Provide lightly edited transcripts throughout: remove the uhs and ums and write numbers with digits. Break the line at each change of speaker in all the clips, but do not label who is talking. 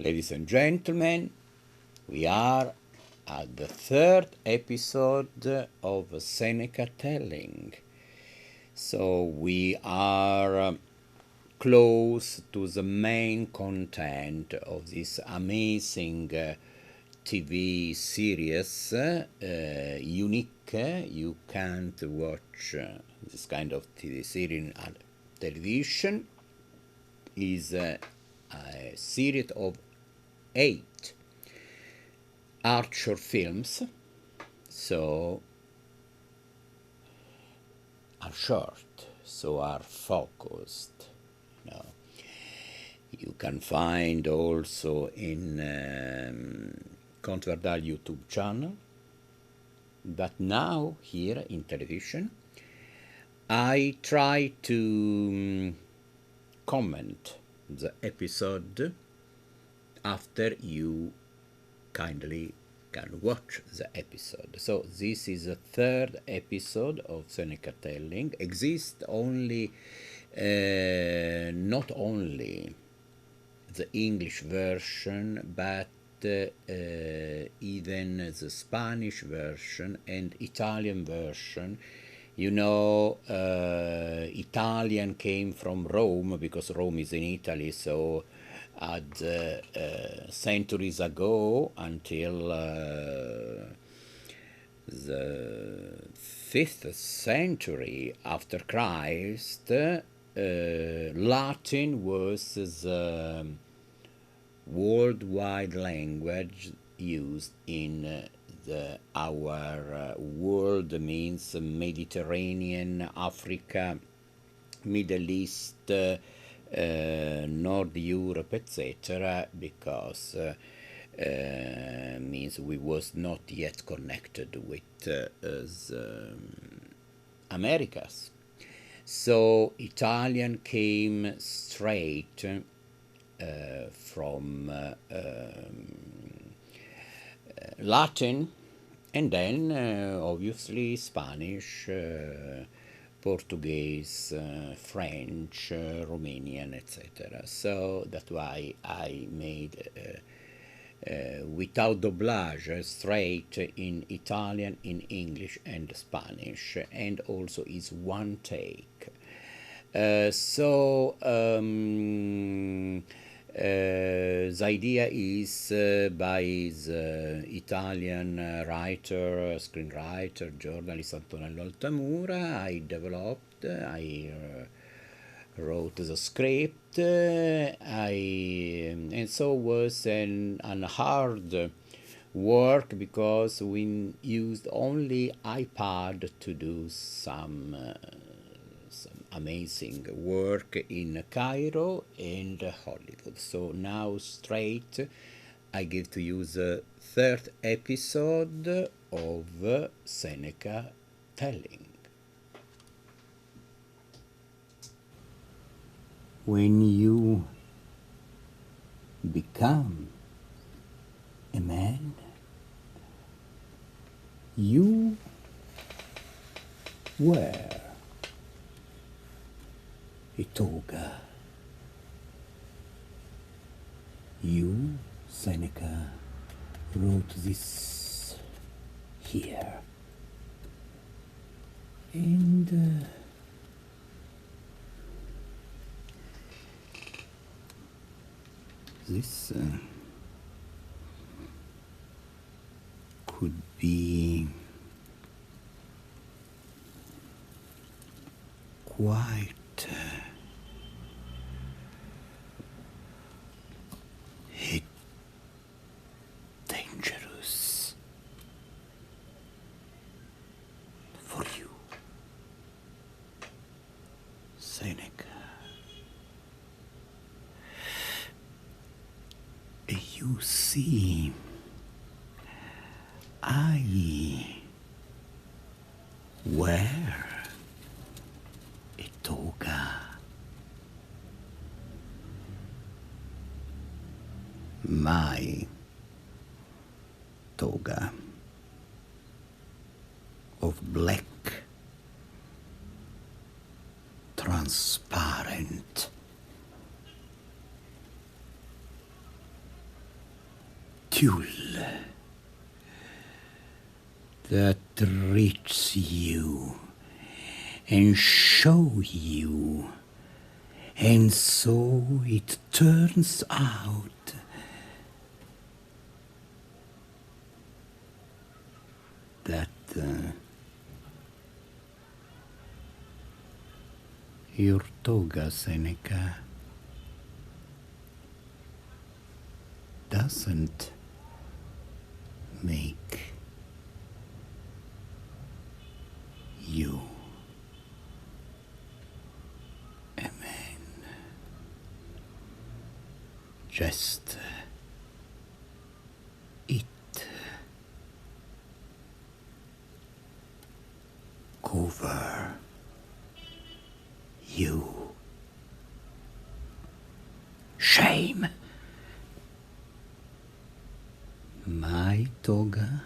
Ladies and gentlemen, we are at the third episode of Seneca Telling. So we are close to the main content of this amazing TV series, unique. You can't watch this kind of TV series on television. Is a series of 8 Archer films, so are short, so are focused. You can find also in CountWardal YouTube channel, but now here in television I try to comment the episode after you kindly can watch the episode. So this is the third episode of Seneca Telling. Exists only not only the English version, but even the Spanish version and Italian version. You know, Italian came from Rome because Rome is in Italy, so centuries ago, until the 5th century after Christ, Latin was the worldwide language used in our world, means Mediterranean, Africa, Middle East, North Europe, etc., because means we was not yet connected with the Americas. So Italian came straight from Latin, and then obviously Spanish, Portuguese, French, Romanian, etc. So that's why I made without doublage, straight in Italian, in English and Spanish, and also is one take. The idea is by the Italian writer, screenwriter, journalist Antonello Altamura. I developed, I wrote the script, and so was an hard work because we used only iPad to do some amazing work in Cairo and Hollywood. So now straight I give to you the third episode of Seneca Telling. When you become a man, you wear a toga. You, Seneca, wrote this here. And this could be quite dangerous for you, Seneca. You see, I wear a toga. My toga of black, transparent tulle that reaches you and show you, and so it turns out that your toga, Seneca, doesn't make you a man. Just it cover you. Shame. My toga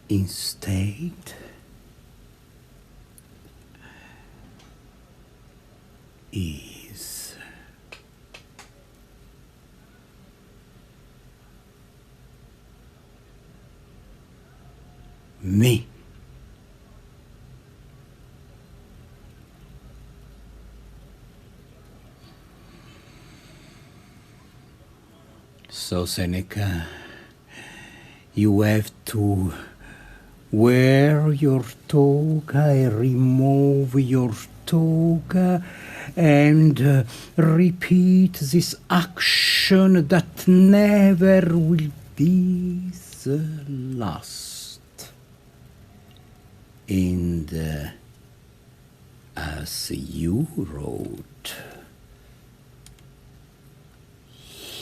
instead is me. So, Seneca, you have to wear your toga, remove your toga, and repeat this action that never will be the last. And as you wrote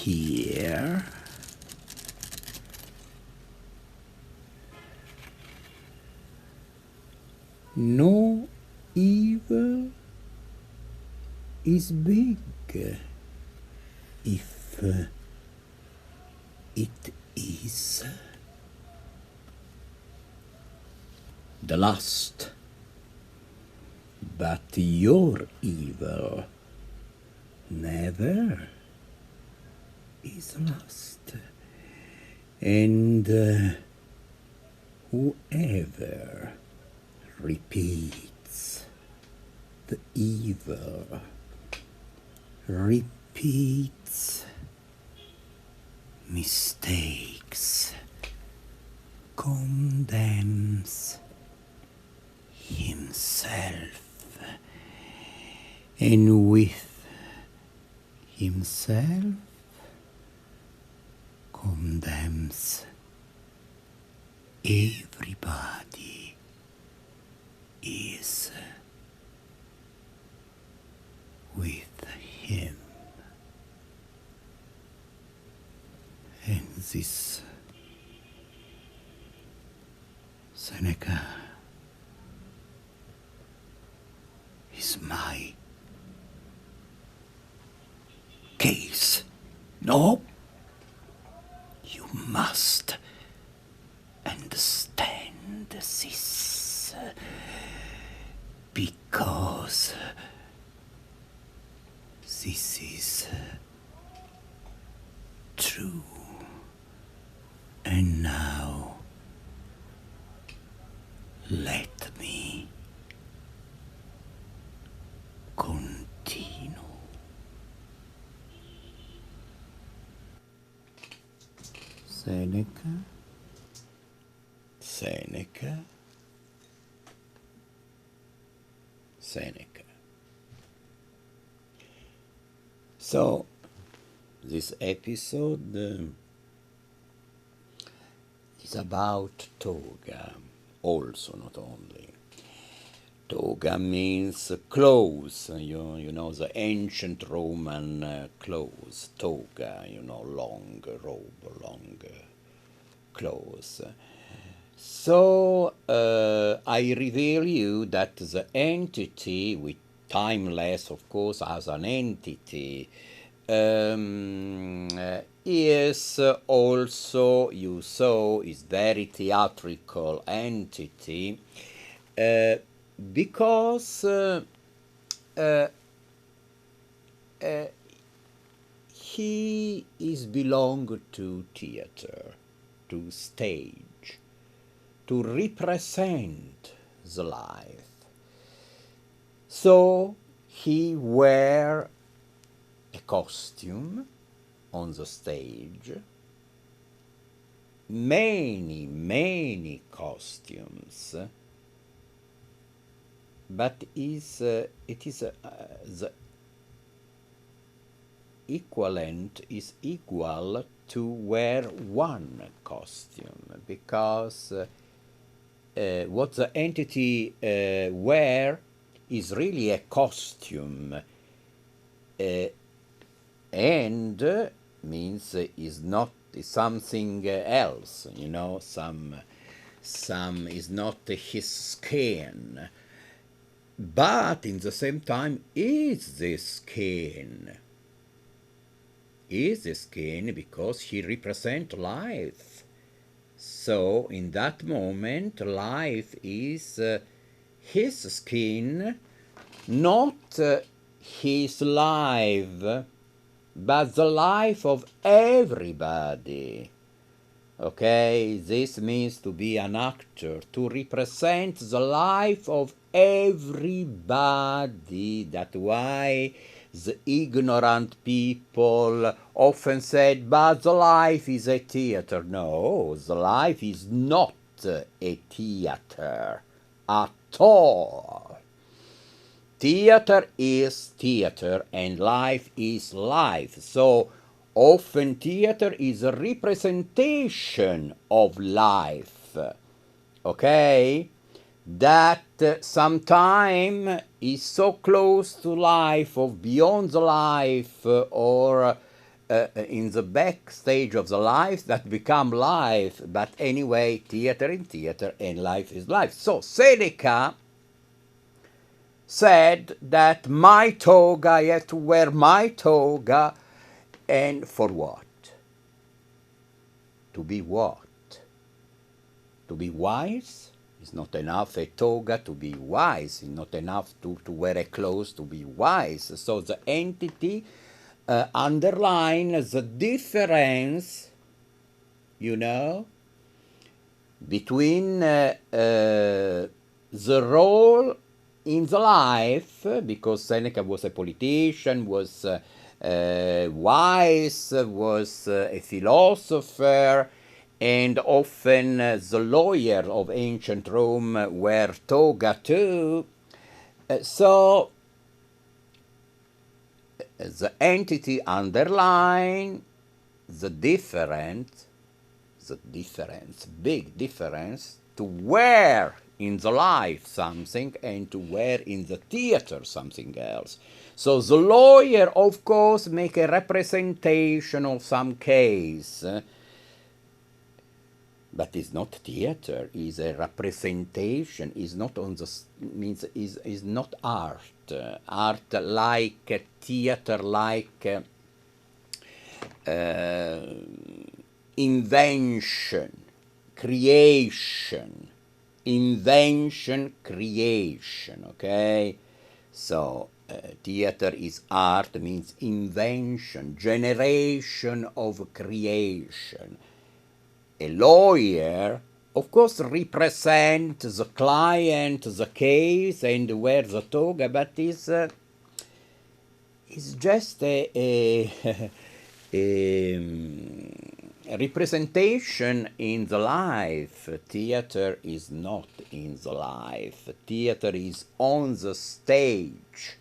here, no evil is big if it is the last, but your evil never is last, and whoever repeats the evil repeats mistakes, condemns himself, and with himself condemns everybody is with him. And this, Seneca, is my case. No, you must understand this, because this is true. And now let me continue. Seneca, Seneca, Seneca. So, this episode is about toga, also, not only. Toga means clothes, you know, the ancient Roman clothes, toga, you know, long robe, long clothes. So I reveal you that the entity, with timeless, of course, as an entity, is also, you saw, is very theatrical entity, because he is belong to theater, to stage, to represent the life. So he wear a costume on the stage, many costumes, but it is the equivalent is equal to wear one costume, because what the entity wear is really a costume, and means is not something else, you know, some is not his skin, but in the same time is the skin, because he represent life. So in that moment life is his skin, not his life, but the life of everybody. Okay, this means to be an actor, to represent the life of everybody. That's why the ignorant people often said, but the life is a theater. No, the life is not a theater at all. Theater is theater and life is life. So often theater is a representation of life, okay, that sometime is so close to life or beyond the life, or in the backstage of the life that become life. But anyway, theater is theater and life is life. So Seneca said that my toga, I have to wear my toga, and for what? To be what? To be wise? It's not enough a toga to be wise. It's not enough to wear a clothes to be wise. So the entity underlines the difference, you know, between the role in the life, because Seneca was a politician, was wise, was a philosopher, and often the lawyer of ancient Rome wear toga too. So the entity underline the difference, big difference, to wear in the life something and to wear in the theater something else. So the lawyer, of course, make a representation of some case, but it's not theater, is a representation, is not on the, means is not art. Art like theater, like invention, creation, creation, okay? So theater is art, means invention, generation of creation. A lawyer, of course, represents the client, the case, and wears the toga, but is just a representation in the life. Theater is not in the life. Theater is on the stage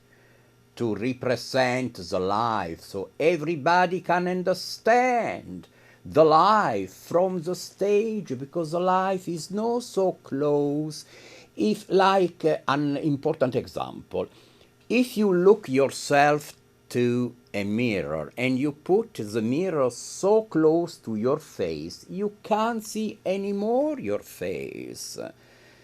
to represent the life, so everybody can understand the life from the stage, because the life is not so close. If, like an important example, if you look yourself to a mirror and you put the mirror so close to your face, you can't see anymore your face.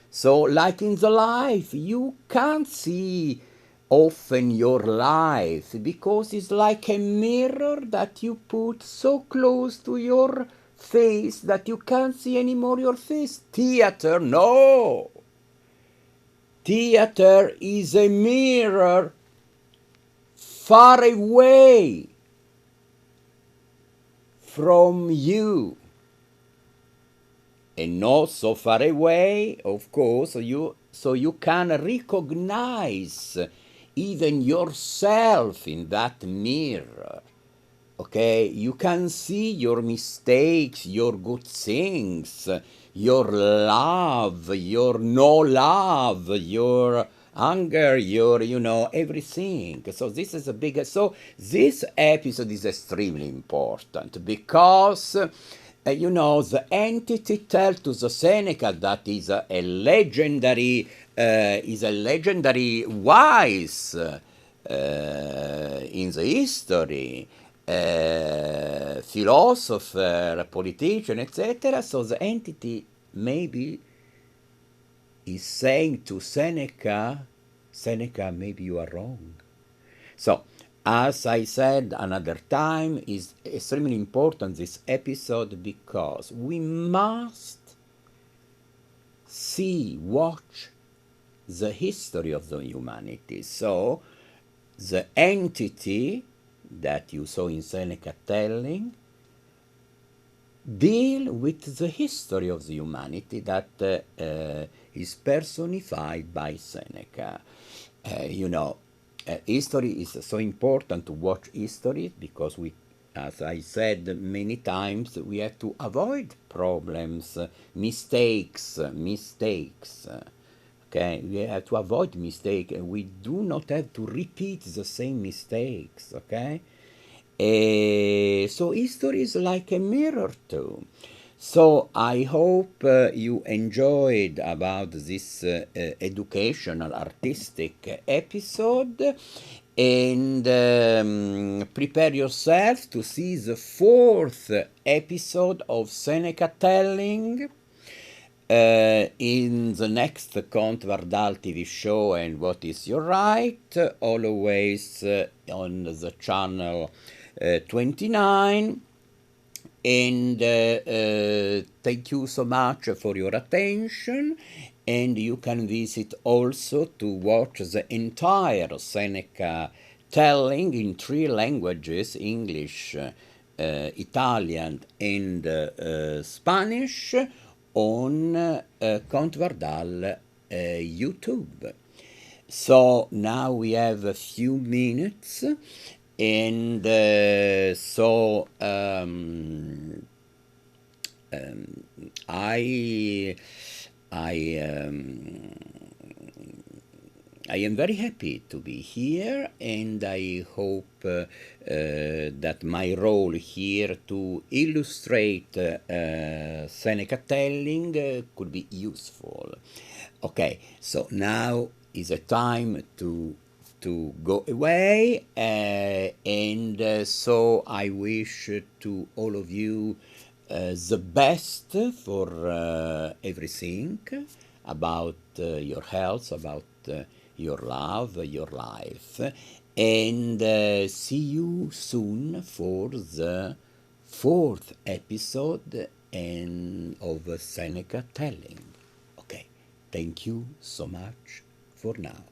So like in the life, you can't see often your life, because it's like a mirror that you put so close to your face that you can't see anymore your face. Theater, no. Theater is a mirror far away from you, and not so far away, of course, so you can recognize even yourself in that mirror. Okay, you can see your mistakes, your good things, your love, your no love, your anger, your, everything. So this is a big, so this episode is extremely important because, the entity tells to the Seneca that is a legendary wise in the history, philosopher, politician, etc. So the entity maybe is saying to Seneca, Seneca, maybe you are wrong. So, as I said another time, is extremely important this episode because we must watch the history of the humanity. So, the entity that you saw in Seneca telling deal with the history of the humanity that is personified by Seneca. History is so important to watch history because we, as I said many times, we have to avoid problems, mistakes. Okay, we have to avoid mistakes. We do not have to repeat the same mistakes. Okay, so history is like a mirror too. So I hope you enjoyed about this educational artistic episode, and prepare yourself to see the fourth episode of Seneca telling in the next CountWardal TV show. And what is your right? Always on the channel 29. And thank you so much for your attention. And you can visit also to watch the entire Seneca telling in 3 languages, English, Italian, and Spanish, on Count Wardal YouTube. So now we have a few minutes, and I am very happy to be here, and I hope that my role here to illustrate Seneca telling could be useful. Okay, so now is a time to go away, and so I wish to all of you the best for everything about your health, about your love, your life, and see you soon for the fourth episode of Seneca telling. Okay, thank you so much for now.